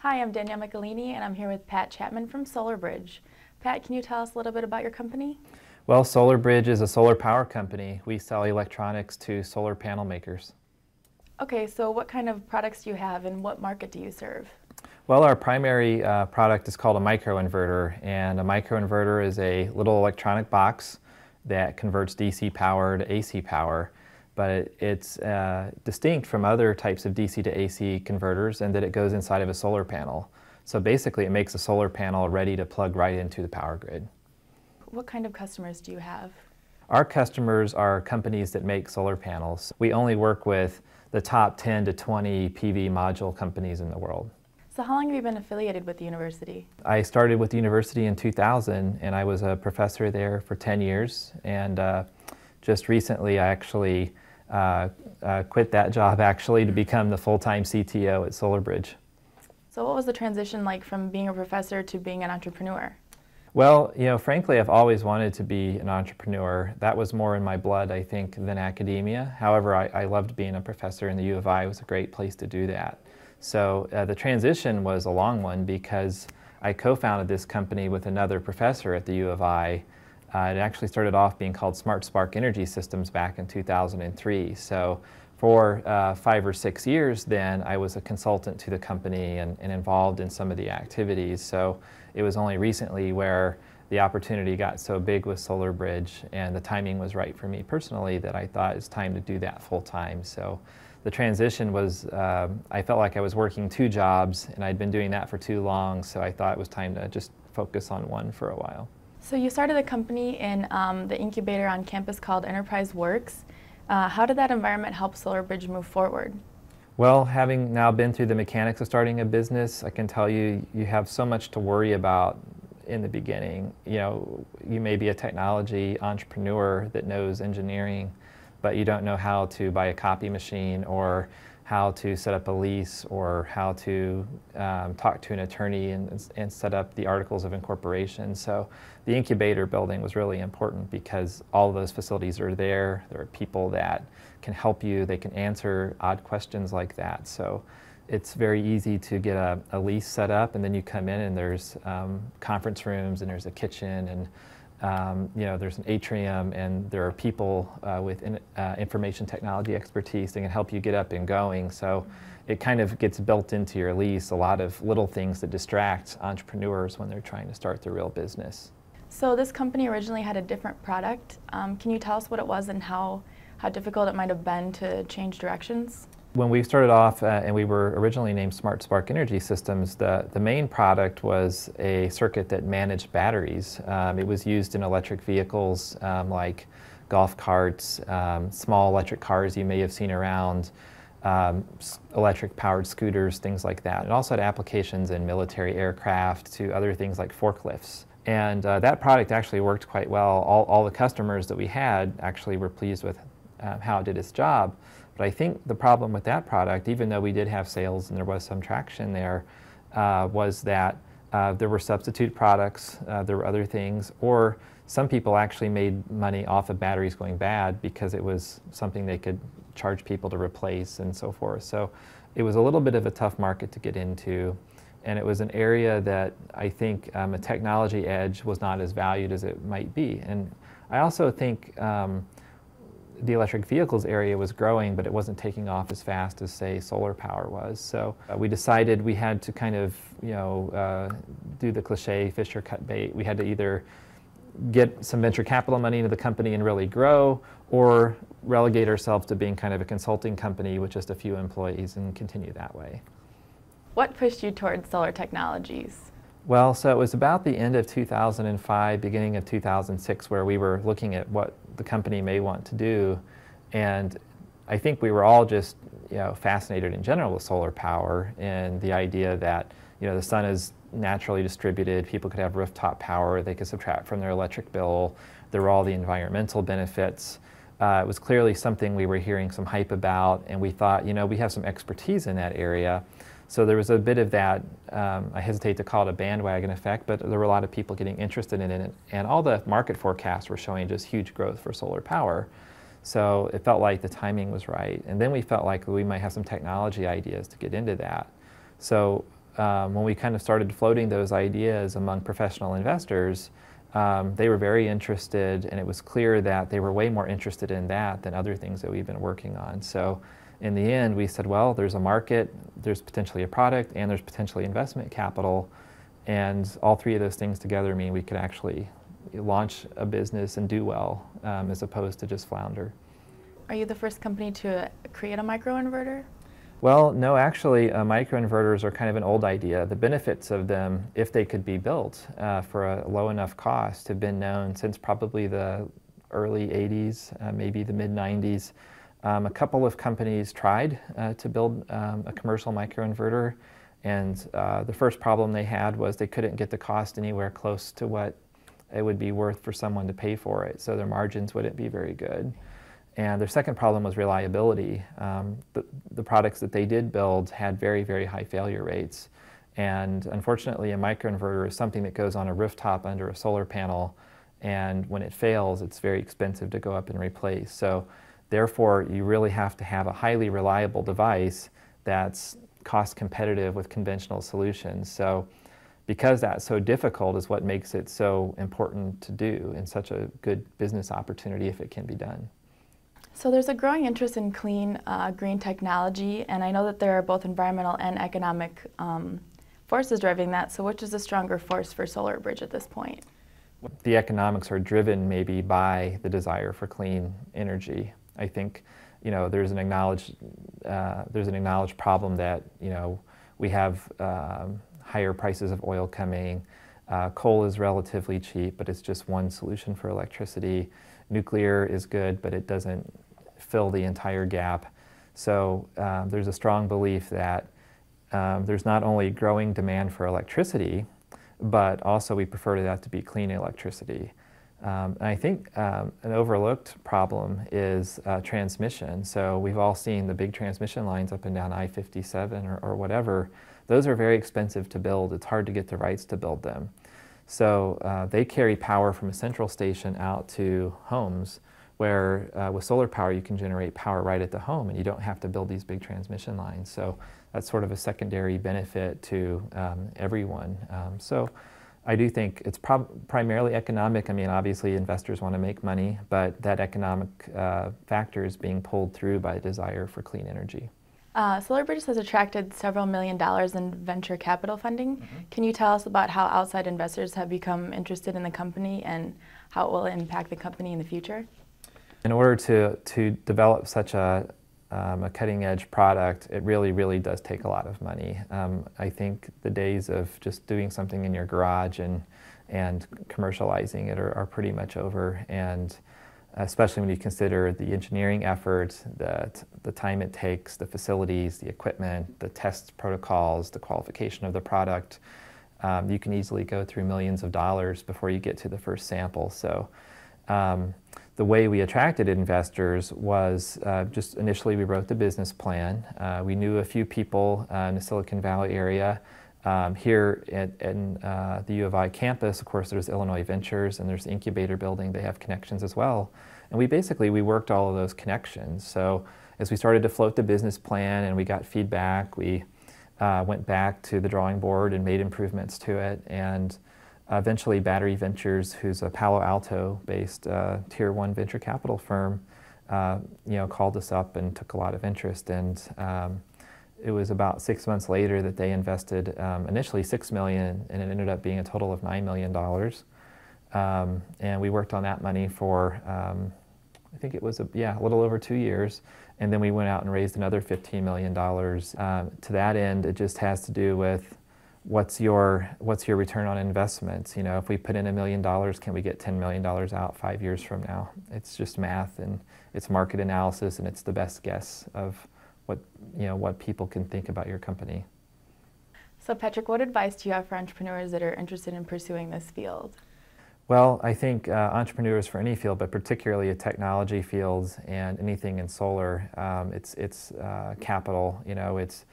Hi, I'm Danyelle Michelini, and I'm here with Pat Chapman from SolarBridge. Pat, can you tell us a little bit about your company? Well, SolarBridge is a solar power company. We sell electronics to solar panel makers. Okay, so what kind of products do you have and what market do you serve? Well, our primary product is called a microinverter, and a microinverter is a little electronic box that converts DC power to AC power, but it's distinct from other types of DC to AC converters in that it goes inside of a solar panel. So basically it makes a solar panel ready to plug right into the power grid. What kind of customers do you have? Our customers are companies that make solar panels. We only work with the top 10 to 20 PV module companies in the world. So how long have you been affiliated with the university? I started with the university in 2000, and I was a professor there for 10 years. And just recently, I actually quit that job to become the full-time CTO at SolarBridge. So what was the transition like from being a professor to being an entrepreneur? Well, frankly, I've always wanted to be an entrepreneur. That was more in my blood, I think, than academia. However, I loved being a professor in the U of I. It was a great place to do that. So the transition was a long one because I co-founded this company with another professor at the U of I. It actually started off being called Smart Spark Energy Systems back in 2003. So for 5 or 6 years then, I was a consultant to the company and involved in some of the activities. So it was only recently where the opportunity got so big with SolarBridge and the timing was right for me personally that I thought it's time to do that full time. So the transition was, I felt like I was working 2 jobs and I'd been doing that for too long, so I thought it was time to just focus on one for a while. So you started a company in the incubator on campus called EnterpriseWorks. How did that environment help SolarBridge move forward? Well, having now been through the mechanics of starting a business, I can tell you, you have so much to worry about in the beginning. You may be a technology entrepreneur that knows engineering, but you don't know how to buy a copy machine or how to set up a lease or how to talk to an attorney and set up the articles of incorporation. So the incubator building was really important because all of those facilities are there. There are people that can help you. They can answer odd questions like that. So it's very easy to get a lease set up, and then you come in and there's conference rooms and there's a kitchen and there's an atrium, and there are people with information technology expertise that can help you get up and going. So it kind of gets built into your lease, a lot of little things that distract entrepreneurs when they're trying to start their real business. So this company originally had a different product. Can you tell us what it was and how difficult it might have been to change directions? When we started off, and we were originally named Smart Spark Energy Systems, the main product was a circuit that managed batteries. It was used in electric vehicles like golf carts, small electric cars you may have seen around, electric powered scooters, things like that. It also had applications in military aircraft to other things like forklifts. And that product actually worked quite well. All the customers that we had actually were pleased with how it did its job. But I think the problem with that product, even though we did have sales and there was some traction there, was that there were substitute products, there were other things, or some people actually made money off of batteries going bad because it was something they could charge people to replace and so forth. So it was a little bit of a tough market to get into, and it was an area that I think a technology edge was not as valued as it might be. And I also think the electric vehicles area was growing, but it wasn't taking off as fast as, say, solar power was. So we decided we had to kind of, do the cliche, fish or cut bait. We had to either get some venture capital money into the company and really grow, or relegate ourselves to being kind of a consulting company with just a few employees and continue that way. What pushed you towards solar technologies? Well, so it was about the end of 2005, beginning of 2006, where we were looking at what the company may want to do, and I think we were all just fascinated in general with solar power and the idea that the sun is naturally distributed, people could have rooftop power, they could subtract from their electric bill, there were all the environmental benefits. It was clearly something we were hearing some hype about, and we thought, we have some expertise in that area. So there was a bit of that, I hesitate to call it a bandwagon effect, but there were a lot of people getting interested in it, and all the market forecasts were showing just huge growth for solar power. So it felt like the timing was right. And then we felt like we might have some technology ideas to get into that. So when we kind of started floating those ideas among professional investors, they were very interested, and it was clear that they were way more interested in that than other things that we've been working on. So in the end, we said, well, there's a market, there's potentially a product, and there's potentially investment capital, and all three of those things together mean we could actually launch a business and do well, as opposed to just flounder. Are you the first company to create a microinverter? Well, no, actually, microinverters are kind of an old idea. The benefits of them, if they could be built for a low enough cost, have been known since probably the early 80s, maybe the mid 90s. A couple of companies tried to build a commercial microinverter, and the first problem they had was they couldn't get the cost anywhere close to what it would be worth for someone to pay for it, so their margins wouldn't be very good. And their second problem was reliability. The products that they did build had very, very high failure rates. And unfortunately, a microinverter is something that goes on a rooftop under a solar panel, and when it fails, it's very expensive to go up and replace. So therefore, you really have to have a highly reliable device that's cost competitive with conventional solutions. So because that's so difficult is what makes it so important to do, and such a good business opportunity if it can be done. So there's a growing interest in clean, green technology, and I know that there are both environmental and economic forces driving that. So which is a stronger force for SolarBridge at this point? The economics are driven maybe by the desire for clean energy. I think, there's an acknowledged problem that, we have higher prices of oil coming. Coal is relatively cheap, but it's just one solution for electricity. Nuclear is good, but it doesn't fill the entire gap. So there's a strong belief that there's not only growing demand for electricity, but also we prefer that to be clean electricity. And I think an overlooked problem is transmission. So we've all seen the big transmission lines up and down I-57 or whatever. Those are very expensive to build. It's hard to get the rights to build them. So they carry power from a central station out to homes, where with solar power you can generate power right at the home and you don't have to build these big transmission lines. So that's sort of a secondary benefit to everyone. So I do think it's primarily economic. I mean, obviously investors want to make money, but that economic factor is being pulled through by a desire for clean energy. SolarBridge has attracted several $1 million in venture capital funding. Mm-hmm. Can you tell us about how outside investors have become interested in the company and how it will impact the company in the future? In order to develop such a cutting-edge product, it really, really does take a lot of money. I think the days of just doing something in your garage and commercializing it are pretty much over, and especially when you consider the engineering effort, the time it takes, the facilities, the equipment, the test protocols, the qualification of the product. You can easily go through millions of dollars before you get to the first sample. So the way we attracted investors was just initially we wrote the business plan. We knew a few people in the Silicon Valley area. Here in the U of I campus, of course, there's Illinois Ventures and there's the Incubator building. They have connections as well. And we worked all of those connections. So as we started to float the business plan and we got feedback, we went back to the drawing board and made improvements to it. And eventually Battery Ventures, who's a Palo Alto-based Tier 1 venture capital firm, called us up and took a lot of interest. And it was about 6 months later that they invested initially $6 million, and it ended up being a total of $9 million. And we worked on that money for, I think it was a little over 2 years. And then we went out and raised another $15 million. To that end, it just has to do with what's your return on investments. If we put in $1 million, can we get $10 million out 5 years from now? It's just math, and it's market analysis, and it's the best guess of what people can think about your company. So Patrick, what advice do you have for entrepreneurs that are interested in pursuing this field? Well, I think entrepreneurs for any field, but particularly a technology field and anything in solar, it's capital. It's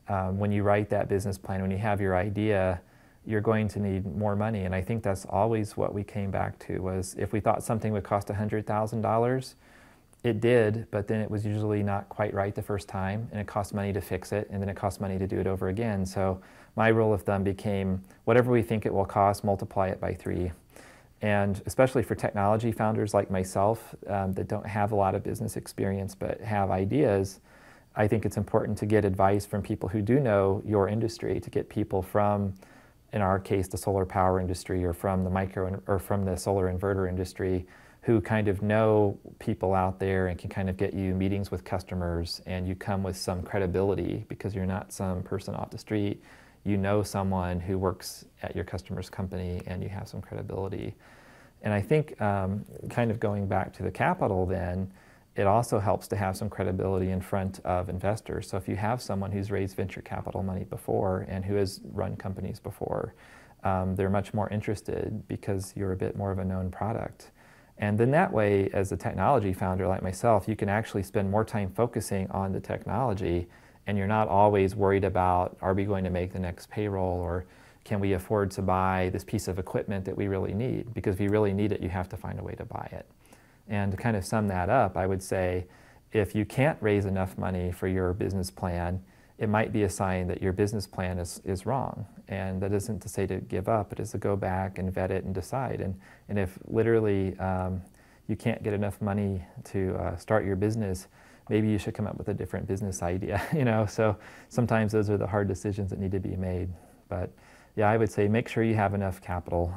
when you write that business plan, when you have your idea, you're going to need more money. And I think that's always what we came back to, was if we thought something would cost $100,000, it did, but then it was usually not quite right the first time, and it cost money to fix it, and then it cost money to do it over again. So my rule of thumb became whatever we think it will cost, multiply it by 3. And especially for technology founders like myself that don't have a lot of business experience but have ideas, I think it's important to get advice from people who do know your industry, to get people from, in our case, the solar power industry, or from the from the solar inverter industry, who kind of know people out there and can kind of get you meetings with customers, and you come with some credibility because you're not some person off the street. You know someone who works at your customer's company, and you have some credibility. And I think kind of going back to the capital then, it also helps to have some credibility in front of investors. So if you have someone who's raised venture capital money before and who has run companies before, they're much more interested because you're a bit more of a known product. And then that way, as a technology founder like myself, you can actually spend more time focusing on the technology, and you're not always worried about, are we going to make the next payroll, or can we afford to buy this piece of equipment that we really need? Because if you really need it, you have to find a way to buy it. And to kind of sum that up, I would say, if you can't raise enough money for your business plan, it might be a sign that your business plan is wrong. And that isn't to say to give up, it is to go back and vet it and decide. And if literally you can't get enough money to start your business, maybe you should come up with a different business idea, you know? So sometimes those are the hard decisions that need to be made. But yeah, I would say make sure you have enough capital,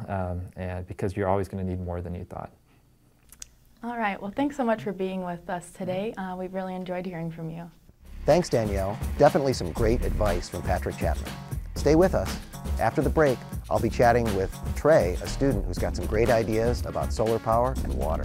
and because you're always going to need more than you thought. All right, well, thanks so much for being with us today. We've really enjoyed hearing from you. Thanks, Danyelle. Definitely some great advice from Patrick Chapman. Stay with us. After the break, I'll be chatting with Trey, a student who's got some great ideas about solar power and water.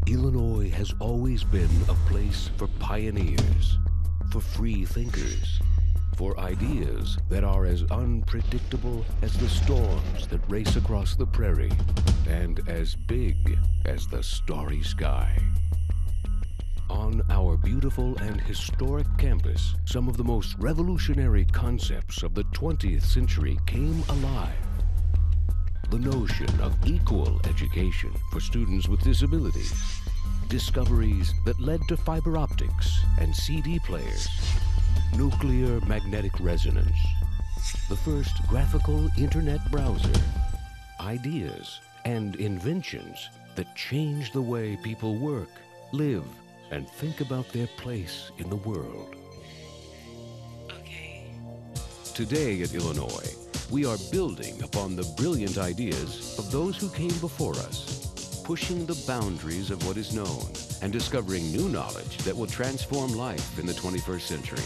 Illinois has always been a place for pioneers, for free thinkers, for ideas that are as unpredictable as the storms that race across the prairie, and as big as the starry sky. On our beautiful and historic campus, some of the most revolutionary concepts of the 20th century came alive. The notion of equal education for students with disabilities, discoveries that led to fiber optics and CD players, nuclear magnetic resonance, the first graphical internet browser, ideas and inventions that changed the way people work, live, and think about their place in the world. Okay. Today at Illinois, we are building upon the brilliant ideas of those who came before us, pushing the boundaries of what is known and discovering new knowledge that will transform life in the 21st century.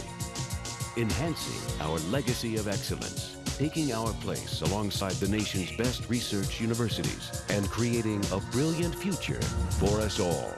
Enhancing our legacy of excellence, taking our place alongside the nation's best research universities, and creating a brilliant future for us all.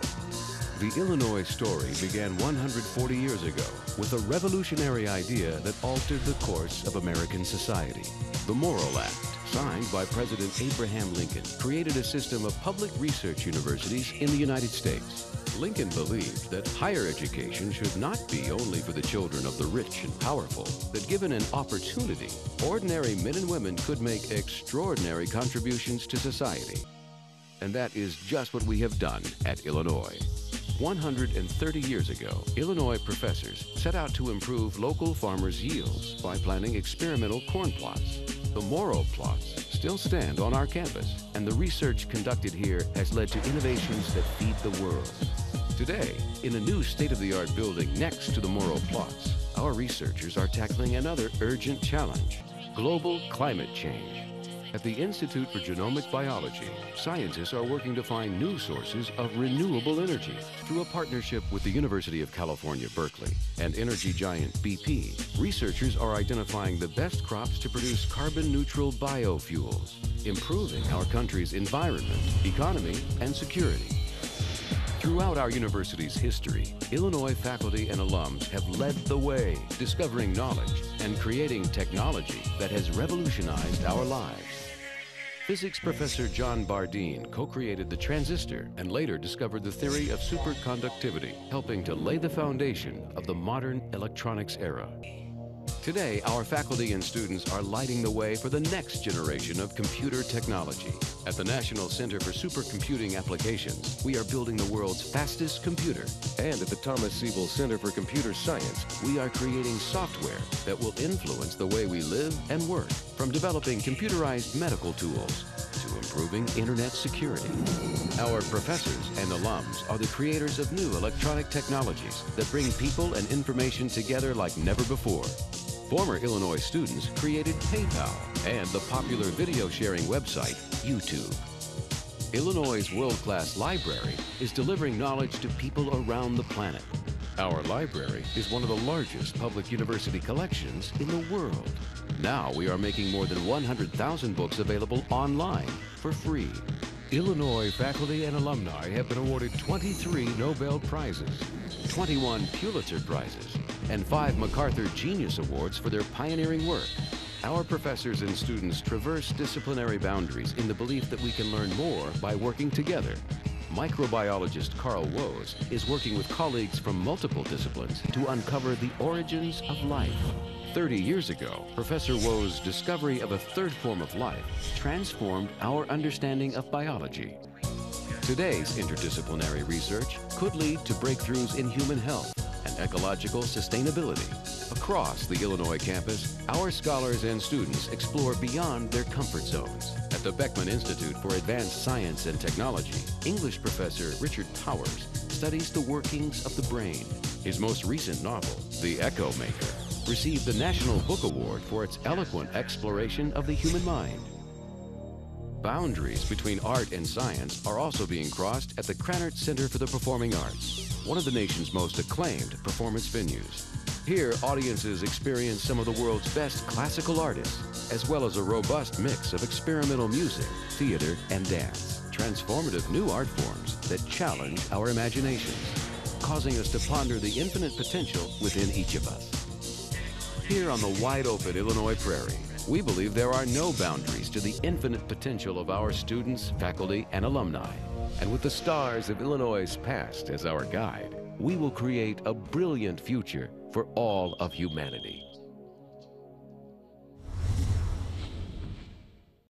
The Illinois story began 140 years ago with a revolutionary idea that altered the course of American society. The Morrill Act, signed by President Abraham Lincoln, created a system of public research universities in the United States. Lincoln believed that higher education should not be only for the children of the rich and powerful, that given an opportunity, ordinary men and women could make extraordinary contributions to society. And that is just what we have done at Illinois. 130 years ago, Illinois professors set out to improve local farmers' yields by planting experimental corn plots. The Morrill plots still stand on our campus, and the research conducted here has led to innovations that feed the world. Today, in a new state-of-the-art building next to the Morrill plots, our researchers are tackling another urgent challenge: global climate change. At the Institute for Genomic Biology, scientists are working to find new sources of renewable energy. Through a partnership with the University of California, Berkeley, and energy giant BP, researchers are identifying the best crops to produce carbon-neutral biofuels, improving our country's environment, economy, and security. Throughout our university's history, Illinois faculty and alums have led the way, discovering knowledge and creating technology that has revolutionized our lives. Physics professor John Bardeen co-created the transistor and later discovered the theory of superconductivity, helping to lay the foundation of the modern electronics era. Today, our faculty and students are lighting the way for the next generation of computer technology. At the National Center for Supercomputing Applications, we are building the world's fastest computer. And at the Thomas Siebel Center for Computer Science, we are creating software that will influence the way we live and work, from developing computerized medical tools to improving internet security. Our professors and alums are the creators of new electronic technologies that bring people and information together like never before. Former Illinois students created PayPal and the popular video sharing website, YouTube. Illinois' world-class library is delivering knowledge to people around the planet. Our library is one of the largest public university collections in the world. Now we are making more than 100,000 books available online for free. Illinois faculty and alumni have been awarded 23 Nobel Prizes, 21 Pulitzer Prizes, and 5 MacArthur Genius Awards for their pioneering work. Our professors and students traverse disciplinary boundaries in the belief that we can learn more by working together. Microbiologist Carl Woese is working with colleagues from multiple disciplines to uncover the origins of life. 30 years ago, Professor Woese's discovery of a third form of life transformed our understanding of biology. Today's interdisciplinary research could lead to breakthroughs in human health and ecological sustainability. Across the Illinois campus, our scholars and students explore beyond their comfort zones. At the Beckman Institute for Advanced Science and Technology, English professor Richard Powers studies the workings of the brain. His most recent novel, The Echo Maker, received the National Book Award for its eloquent exploration of the human mind. Boundaries between art and science are also being crossed at the Krannert Center for the Performing Arts, one of the nation's most acclaimed performance venues. Here, audiences experience some of the world's best classical artists, as well as a robust mix of experimental music, theater, and dance. Transformative new art forms that challenge our imaginations, causing us to ponder the infinite potential within each of us. Here on the wide-open Illinois prairie, we believe there are no boundaries to the infinite potential of our students, faculty, and alumni. And with the stars of Illinois' past as our guide, we will create a brilliant future for all of humanity.